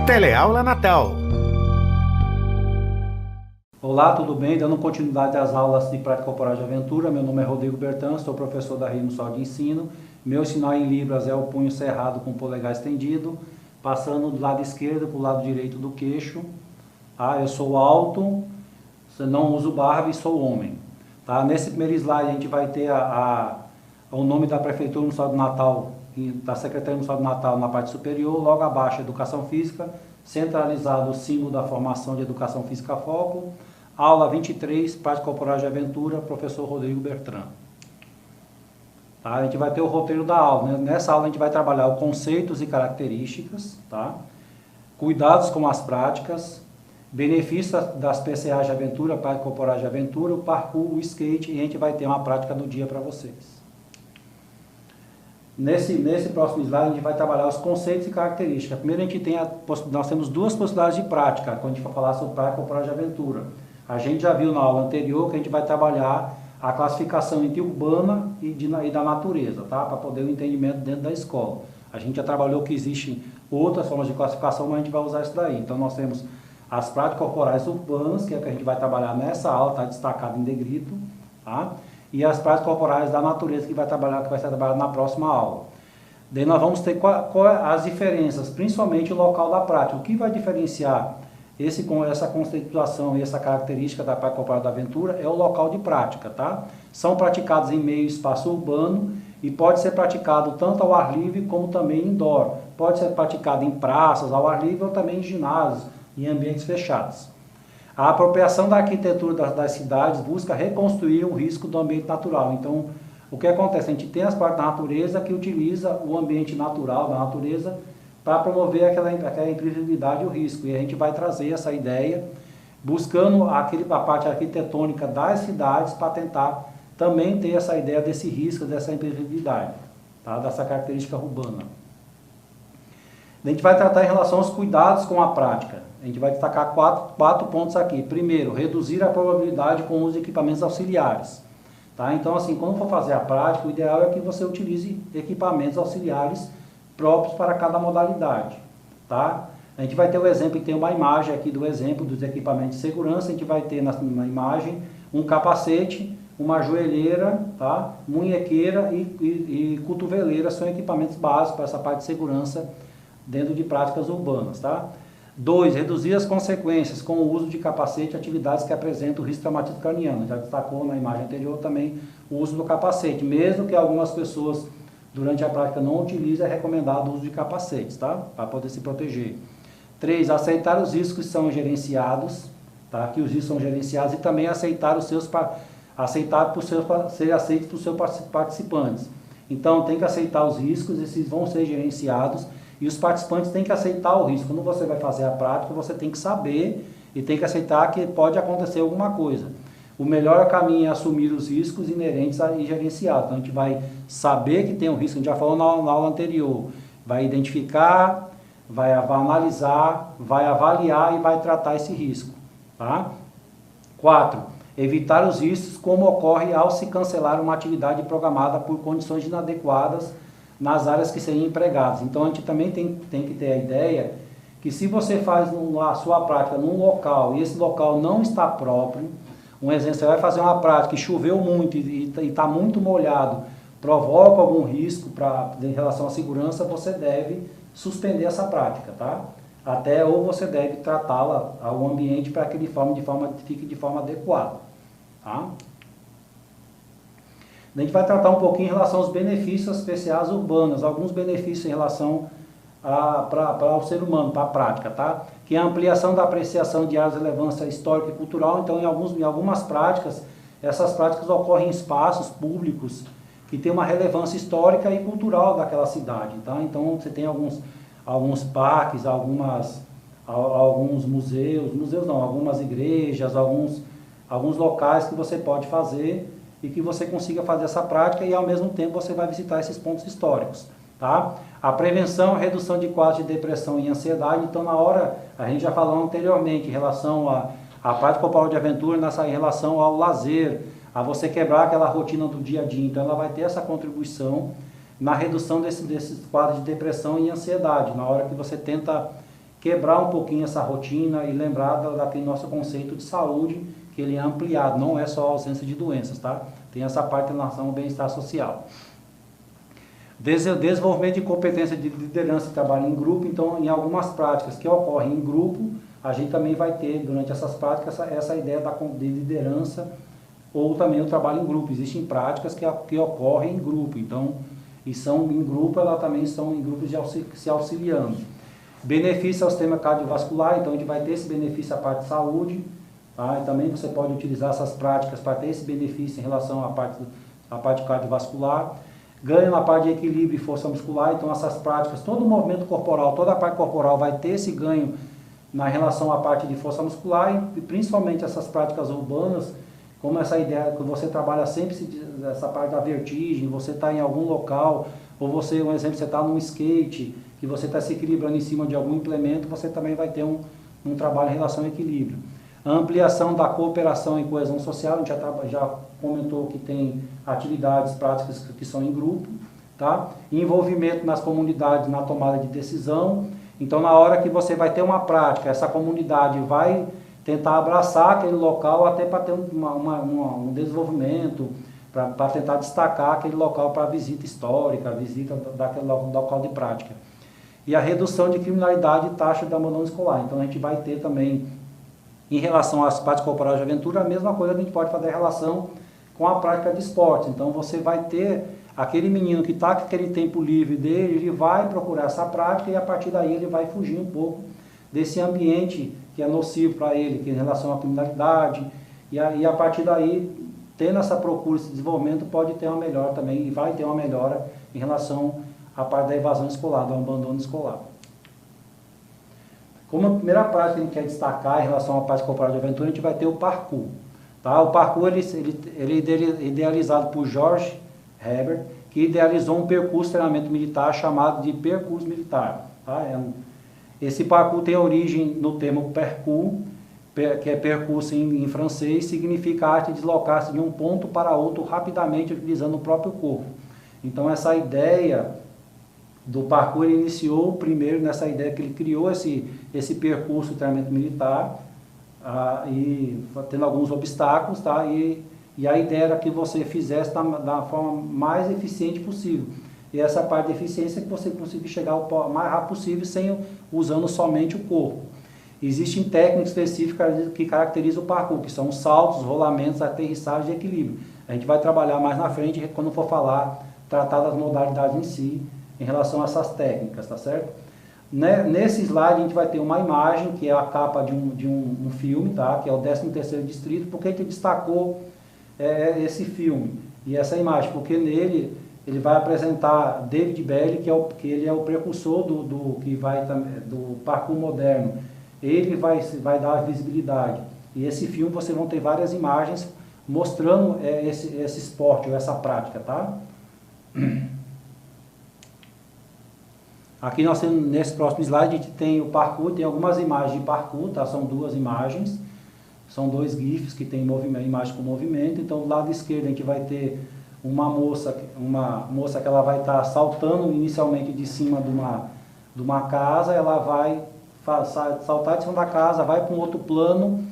Teleaula Natal. Olá, tudo bem? Dando continuidade às aulas de Prática Corporal de Aventura, meu nome é Rodrigo Bertan, sou professor da Rede Municipal de Ensino. Meu sinal em Libras é o punho cerrado com o polegar estendido, passando do lado esquerdo para o lado direito do queixo. Tá? Eu sou alto, não uso barba e sou homem. Tá? Nesse primeiro slide a gente vai ter o nome da Prefeitura Municipal do Natal, da Secretaria Municipal do Natal na parte superior, logo abaixo Educação Física, centralizado o símbolo da formação de Educação Física Foco, aula 23, Prática Corporal de Aventura, professor Rodrigo Bertrand. Tá? A gente vai ter o roteiro da aula, né? Nessa aula a gente vai trabalhar os conceitos e características, tá? Cuidados com as práticas, benefícios das PCA de aventura, Prática Corporal de Aventura, o parkour, o skate, e a gente vai ter uma prática do dia para vocês. Nesse próximo slide a gente vai trabalhar os conceitos e características. Primeiro nós temos duas possibilidades de prática, quando a gente for falar sobre Prática Corporal de Aventura. A gente já viu na aula anterior que a gente vai trabalhar a classificação entre urbana e da natureza, tá? Para poder o entendimento dentro da escola. A gente já trabalhou que existem outras formas de classificação, mas a gente vai usar isso daí. Então nós temos as práticas corporais urbanas, que é a que a gente vai trabalhar nessa aula, está destacado em negrito, tá? E as práticas corporais da natureza que vai ser trabalhado na próxima aula. Daí nós vamos ter as diferenças, principalmente o local da prática. O que vai diferenciar essa conceituação e essa característica da prática corporal da aventura é o local de prática, tá? São praticados em meio espaço urbano e pode ser praticado tanto ao ar livre como também indoor. Pode ser praticado em praças, ao ar livre ou também em ginásios, em ambientes fechados. A apropriação da arquitetura das cidades busca reconstruir o risco do ambiente natural. Então, o que acontece? A gente tem as partes da natureza que utiliza o ambiente natural da natureza para promover aquela imprevisibilidade e o risco. E a gente vai trazer essa ideia, buscando a parte arquitetônica das cidades para tentar também ter essa ideia desse risco, dessa imprevisibilidade, tá? Dessa característica urbana. A gente vai tratar em relação aos cuidados com a prática. A gente vai destacar quatro pontos aqui. Primeiro, reduzir a probabilidade com o uso de equipamentos auxiliares. Tá? Então, assim, quando for fazer a prática, o ideal é que você utilize equipamentos auxiliares próprios para cada modalidade. Tá? A gente vai ter o exemplo, tem uma imagem aqui do exemplo dos equipamentos de segurança. A gente vai ter na imagem um capacete, uma joelheira, tá? Munhequeira e cotoveleira, são equipamentos básicos para essa parte de segurança dentro de práticas urbanas. Tá? 2. Reduzir as consequências com o uso de capacete e atividades que apresentam o risco traumatismo craniano. Já destacou na imagem anterior também o uso do capacete. Mesmo que algumas pessoas durante a prática não utilizem, é recomendado o uso de capacetes, tá? Para poder se proteger. 3. Aceitar os riscos que são gerenciados, tá? Que os riscos são gerenciados e também aceitar serem aceitos por seus participantes. Então tem que aceitar os riscos, esses vão ser gerenciados. E os participantes têm que aceitar o risco. Quando você vai fazer a prática, você tem que saber e tem que aceitar que pode acontecer alguma coisa. O melhor caminho é assumir os riscos inerentes e gerenciados. Então, a gente vai saber que tem um risco, a gente já falou na aula anterior. Vai identificar, vai analisar, vai avaliar e vai tratar esse risco. Tá? 4. Evitar os riscos como ocorre ao se cancelar uma atividade programada por condições inadequadas nas áreas que seriam empregadas. Então a gente também tem que ter a ideia que se você faz a sua prática num local e esse local não está próprio, um exemplo, você vai fazer uma prática e choveu muito e está muito molhado, provoca algum risco em relação à segurança, você deve suspender essa prática, tá? Ou você deve tratá-la ao ambiente para que fique de forma adequada, tá? A gente vai tratar um pouquinho em relação aos benefícios especiais urbanos, alguns benefícios em relação para o ser humano, para a prática, tá? Que é a ampliação da apreciação de áreas de relevância histórica e cultural. Então, em algumas práticas, essas práticas ocorrem em espaços públicos que têm uma relevância histórica e cultural daquela cidade, tá? Então, você tem alguns parques, alguns museus, algumas igrejas, alguns locais que você pode fazer e que você consiga fazer essa prática e ao mesmo tempo você vai visitar esses pontos históricos, tá? A prevenção e redução de quadros de depressão e ansiedade. Então, a gente já falou anteriormente em relação à prática corporal de aventura, em relação ao lazer, a você quebrar aquela rotina do dia a dia. Então, ela vai ter essa contribuição na redução desses quadros de depressão e ansiedade, na hora que você tenta quebrar um pouquinho essa rotina e lembrar daquele nosso conceito de saúde, que ele é ampliado, não é só a ausência de doenças, tá? Tem essa parte em relação ao bem-estar social. Desenvolvimento de competência de liderança e trabalho em grupo. Então, em algumas práticas que ocorrem em grupo, a gente também vai ter, durante essas práticas, essa ideia de liderança ou também o trabalho em grupo. Existem práticas que ocorrem em grupo, então, e são em grupo, elas também são em grupos se auxiliando. Benefício ao sistema cardiovascular, então a gente vai ter esse benefício à parte de saúde, tá? E também você pode utilizar essas práticas para ter esse benefício em relação à parte cardiovascular. Ganho na parte de equilíbrio e força muscular, então essas práticas, todo o movimento corporal, toda a parte corporal vai ter esse ganho na relação à parte de força muscular e principalmente essas práticas urbanas, como essa ideia que você trabalha sempre essa parte da vertigem, você está em algum local, ou você, um exemplo, você está num skate, que você está se equilibrando em cima de algum implemento, você também vai ter um trabalho em relação ao equilíbrio. A ampliação da cooperação e coesão social, a gente já comentou que tem atividades práticas que são em grupo, tá? Envolvimento nas comunidades na tomada de decisão. Então, na hora que você vai ter uma prática, essa comunidade vai tentar abraçar aquele local até para ter um desenvolvimento, para tentar destacar aquele local para a visita histórica, a visita daquele local de prática. E a redução de criminalidade e taxa de abandono escolar. Então, a gente vai ter também, em relação às práticas corporais de aventura, a mesma coisa que a gente pode fazer em relação com a prática de esporte. Então, você vai ter aquele menino que está com aquele tempo livre dele, ele vai procurar essa prática e a partir daí ele vai fugir um pouco desse ambiente que é nocivo para ele, que é em relação à criminalidade, e a partir daí, tendo essa procura, esse desenvolvimento, pode ter uma melhora também, e vai ter uma melhora em relação à parte da evasão escolar, do abandono escolar. Como a primeira prática que a gente quer destacar em relação à prática corporal de aventura, a gente vai ter o parkour. Tá? O parkour ele é idealizado por George Herbert, que idealizou um percurso de treinamento militar chamado de percurso militar. Tá? Esse parkour tem origem no termo parcours, que é percurso em francês, significa a arte de deslocar-se de um ponto para outro rapidamente utilizando o próprio corpo. Então essa ideia do parkour ele iniciou primeiro nessa ideia que ele criou esse percurso de treinamento militar, e tendo alguns obstáculos, tá? E a ideia era que você fizesse da forma mais eficiente possível. E essa parte de eficiência é que você consiga chegar o mais rápido possível usando somente o corpo. Existem técnicas específicas que caracterizam o parkour, que são os saltos, rolamentos, aterrissagem e equilíbrio. A gente vai trabalhar mais na frente quando for tratar das modalidades em si, em relação a essas técnicas, tá certo? Nesse slide a gente vai ter uma imagem, que é a capa de um filme, tá? Que é o 13º Distrito. Por que a gente destacou esse filme e essa imagem? Porque nele ele vai apresentar David Bailey, que ele é o precursor do parkour moderno. Ele vai dar visibilidade. E esse filme vocês vão ter várias imagens mostrando esse esporte ou essa prática, tá? Aqui nós temos, nesse próximo slide, a gente tem o parkour, tem algumas imagens de parkour, tá? São duas imagens, são dois GIFs que tem imagem com movimento. Então, do lado esquerdo a gente vai ter uma moça que ela vai estar saltando inicialmente de cima de uma casa, ela vai saltar de cima da casa, vai para um outro plano,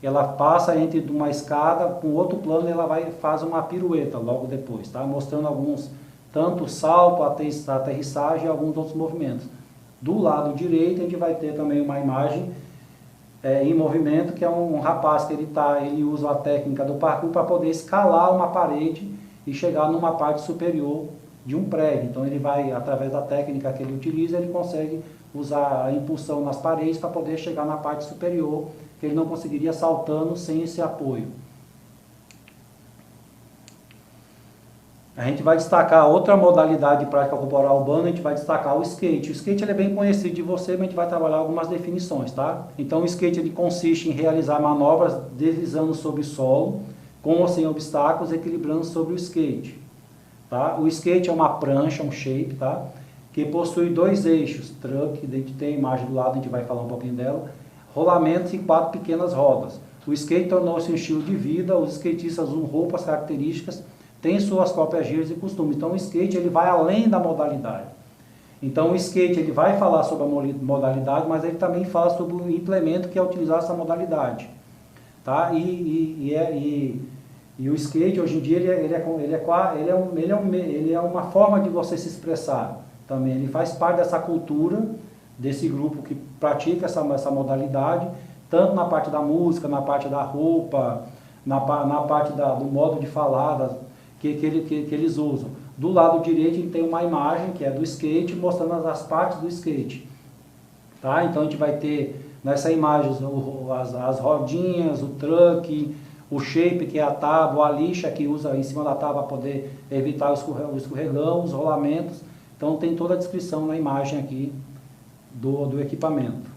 ela passa entre uma escada para um outro plano e ela faz uma pirueta logo depois, tá? Mostrando alguns, tanto salto, aterrissagem e alguns outros movimentos. Do lado direito a gente vai ter também uma imagem em movimento, que é um rapaz que ele usa a técnica do parkour para poder escalar uma parede e chegar numa parte superior de um prédio. Então ele vai, através da técnica que ele utiliza, ele consegue usar a impulsão nas paredes para poder chegar na parte superior, que ele não conseguiria saltando sem esse apoio. A gente vai destacar outra modalidade de prática corporal urbana, a gente vai destacar o skate. O skate ele é bem conhecido de você, mas a gente vai trabalhar algumas definições, tá? Então o skate ele consiste em realizar manobras deslizando sobre o solo, com ou sem obstáculos, equilibrando sobre o skate. Tá? O skate é uma prancha, um shape, tá? Que possui dois eixos, truck, a gente tem a imagem do lado, a gente vai falar um pouquinho dela, rolamentos e 4 pequenas rodas. O skate tornou-se um estilo de vida, os skatistas usam roupas características, têm suas próprias gírias e costumes. Então o skate ele vai além da modalidade. Então o skate ele vai falar sobre a modalidade, mas ele também fala sobre o implemento que é utilizar essa modalidade. Tá? E o skate hoje em dia ele é uma forma de você se expressar também. Ele faz parte dessa cultura, desse grupo que pratica essa modalidade, tanto na parte da música, na parte da roupa, na parte do modo de falar que eles usam. Do lado direito ele tem uma imagem que é do skate, mostrando as partes do skate. Tá? Então a gente vai ter nessa imagem as rodinhas, o truck, o shape, que é a tábua, a lixa que usa em cima da tábua para poder evitar o escorregão, os rolamentos. Então tem toda a descrição na imagem aqui do equipamento.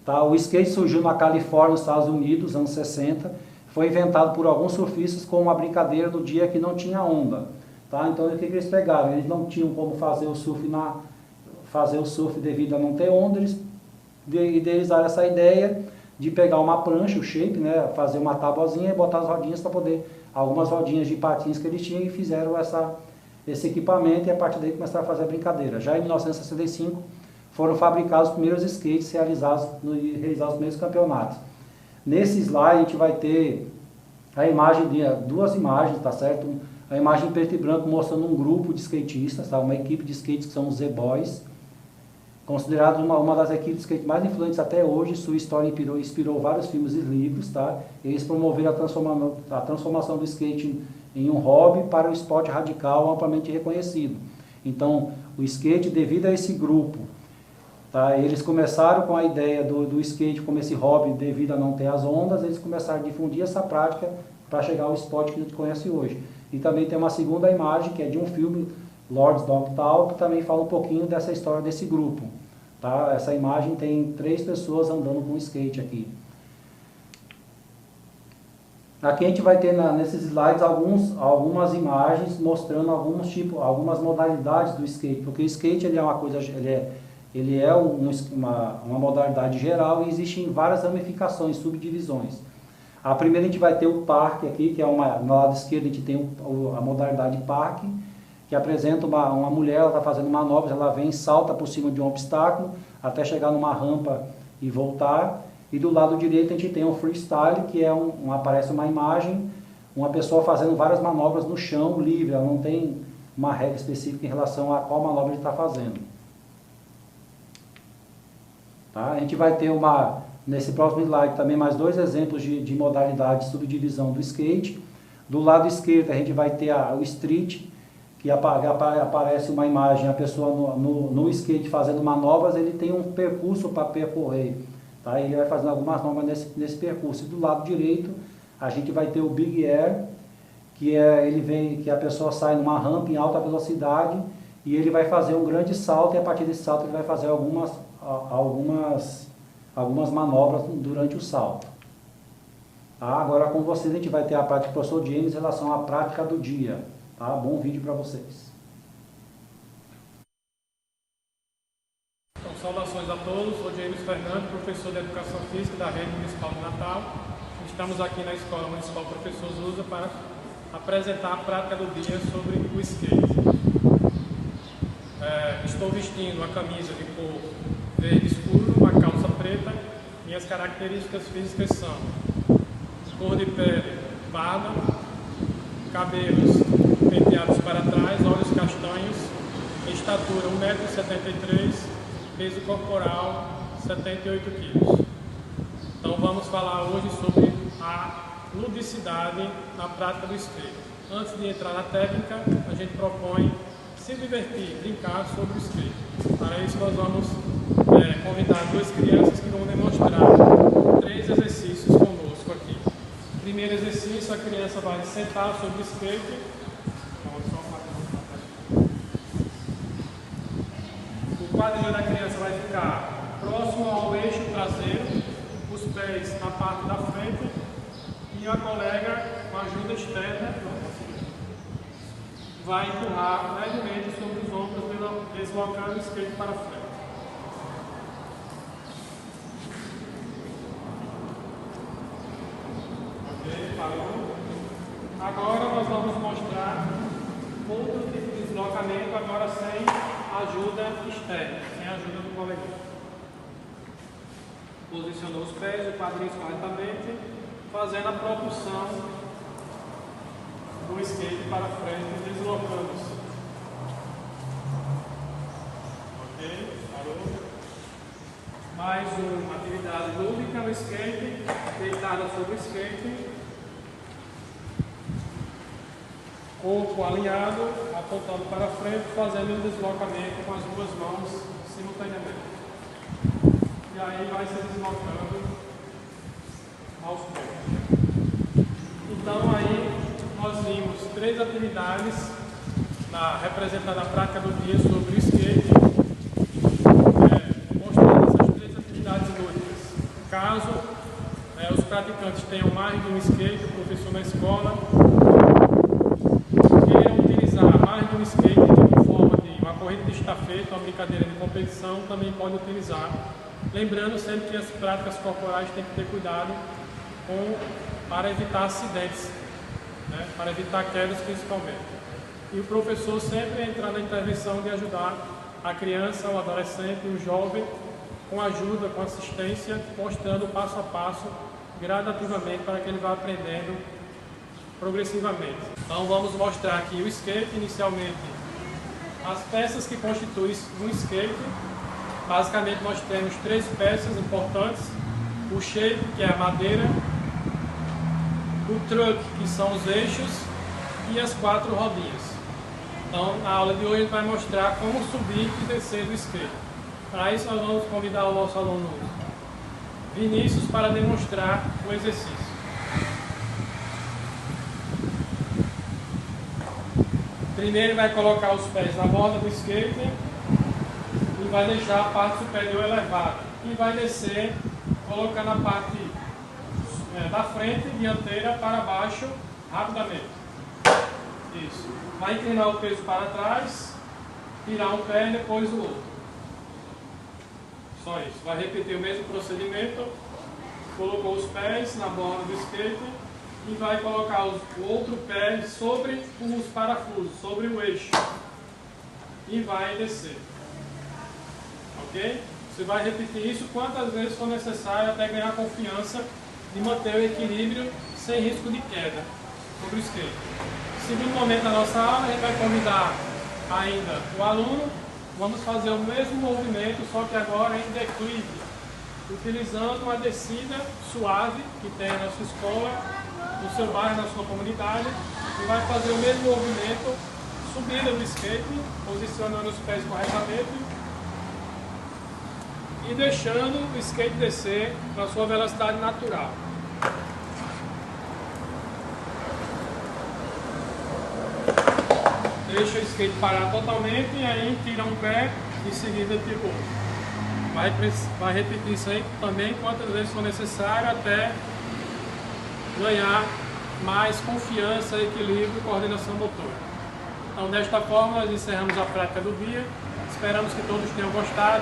Tá? O skate surgiu na Califórnia, nos Estados Unidos, anos 60. Foi inventado por alguns surfistas como uma brincadeira do dia que não tinha onda. Tá? Então o que eles pegaram? Eles não tinham como fazer o surf devido a não ter onda. Eles idealizaram essa ideia de pegar uma prancha, o shape, né, fazer uma tabuazinha e botar as rodinhas para poder, algumas rodinhas de patins que eles tinham, e fizeram esse equipamento, e a partir daí começaram a fazer a brincadeira. Já em 1965 foram fabricados os primeiros skates realizados os primeiros campeonatos. Nesse slide a gente vai ter a imagem duas imagens, tá certo? A imagem em preto e branco mostrando um grupo de skatistas, tá? Uma equipe de skates que são os Z-Boys, considerado uma das equipes de skate mais influentes até hoje. Sua história inspirou vários filmes e livros. Tá? Eles promoveram a transformação do skate em um hobby para o esporte radical amplamente reconhecido. Então, o skate, devido a esse grupo, tá? Eles começaram com a ideia do skate como esse hobby devido a não ter as ondas, eles começaram a difundir essa prática para chegar ao esporte que a gente conhece hoje. E também tem uma segunda imagem, que é de um filme, Lords Dogtown, que também fala um pouquinho dessa história desse grupo. Tá? Essa imagem tem 3 pessoas andando com skate aqui. Aqui a gente vai ter nesses slides algumas imagens mostrando algumas modalidades do skate, porque o skate ele é uma coisa, ele é uma modalidade geral e existem várias ramificações, subdivisões. A primeira a gente vai ter o parque aqui, que é no lado esquerdo a gente tem a modalidade parque, que apresenta uma mulher, ela está fazendo manobras, ela vem, salta por cima de um obstáculo, até chegar numa rampa e voltar. E do lado direito a gente tem o freestyle, que aparece uma imagem, uma pessoa fazendo várias manobras no chão, livre, ela não tem uma regra específica em relação a qual manobra ele está fazendo. Tá? A gente vai ter nesse próximo slide também mais 2 exemplos de modalidade de subdivisão do skate. Do lado esquerdo a gente vai ter o street, que aparece uma imagem, a pessoa no skate fazendo manobras, ele tem um percurso para percorrer, tá? Ele vai fazendo algumas manobras nesse percurso. E do lado direito, a gente vai ter o Big Air, que a pessoa sai numa rampa em alta velocidade, e ele vai fazer um grande salto, e a partir desse salto ele vai fazer algumas manobras durante o salto. Tá? Agora com vocês a gente vai ter a prática do professor James em relação à prática do dia. Tá? Bom vídeo para vocês. Então, saudações a todos, sou James Fernando, professor de Educação Física da Rede Municipal de Natal. Estamos aqui na Escola Municipal Professor Zusa para apresentar a prática do dia sobre o skate. Estou vestindo a camisa de cor verde escuro, uma calça preta. Minhas características físicas são cor de pele parda, cabelos penteados para trás, olhos castanhos, estatura 1,73 m, peso corporal 78 kg. Então vamos falar hoje sobre a ludicidade na prática do skate. Antes de entrar na técnica, a gente propõe se divertir, brincar sobre o skate. Para isso nós vamos convidar 2 crianças que vão demonstrar 3 exercícios conosco aqui. Primeiro exercício, a criança vai sentar sobre o skate. O quadril da criança vai ficar próximo ao eixo traseiro, os pés na parte da frente e a colega, com ajuda externa, vai empurrar levemente sobre os ombros, deslocando o skate para frente. Ok, parou. Agora nós vamos mostrar outro tipo de deslocamento, agora sem ajuda externa, sem a ajuda do coleguinha. Posicionou os pés e quadris corretamente, fazendo a propulsão do skate para frente, deslocando-se. Ok? Parou. Mais uma atividade lúdica no skate, deitada sobre o skate, corpo alinhado, apontando para frente, fazendo o deslocamento com as duas mãos simultaneamente. E aí vai se deslocando aos poucos. Então aí nós vimos 3 atividades representando a prática do dia sobre o skate, mostrando essas 3 atividades lúdicas. Caso os praticantes tenham mais de um skate, o professor na escola queiram utilizar mais de um skate em forma de uma corrida de estafeta, uma brincadeira de competição, também pode utilizar. Lembrando sempre que as práticas corporais têm que ter cuidado para evitar acidentes, né? Para evitar quedas principalmente. E o professor sempre entrar na intervenção de ajudar a criança, o adolescente, o jovem, com ajuda, com assistência, mostrando passo a passo, gradativamente, para que ele vá aprendendo progressivamente. Então vamos mostrar aqui o skate, inicialmente as peças que constituem um skate. Basicamente nós temos 3 peças importantes: o shape, que é a madeira, o truck, que são os eixos, e as 4 rodinhas. Então na aula de hoje a gente vai mostrar como subir e descer do skate. Para isso nós vamos convidar o nosso aluno Vinícius para demonstrar o exercício. Primeiro ele vai colocar os pés na borda do skate e vai deixar a parte superior elevada. E vai descer, colocando a parte da frente, dianteira, para baixo, rapidamente. Isso. Vai inclinar o peso para trás, tirar um pé e depois o outro. Só isso. Vai repetir o mesmo procedimento. Colocou os pés na borda do skate e vai colocar o outro pé sobre os parafusos, sobre o eixo. E vai descer. Ok? Você vai repetir isso quantas vezes for necessário até ganhar confiança de manter o equilíbrio sem risco de queda sobre o skate. Segundo momento da nossa aula, a gente vai convidar ainda o aluno. Vamos fazer o mesmo movimento, só que agora em declive, utilizando uma descida suave que tem na sua escola, no seu bairro, na sua comunidade, e vai fazer o mesmo movimento, subida do skate, posicionando os pés corretamente e deixando o skate descer na sua velocidade natural. Deixa o skate parar totalmente e aí tira um pé e em seguida tira o outro. Vai repetir isso aí também quantas vezes for necessário até ganhar mais confiança, equilíbrio e coordenação motora. Então desta forma nós encerramos a prática do dia. Esperamos que todos tenham gostado.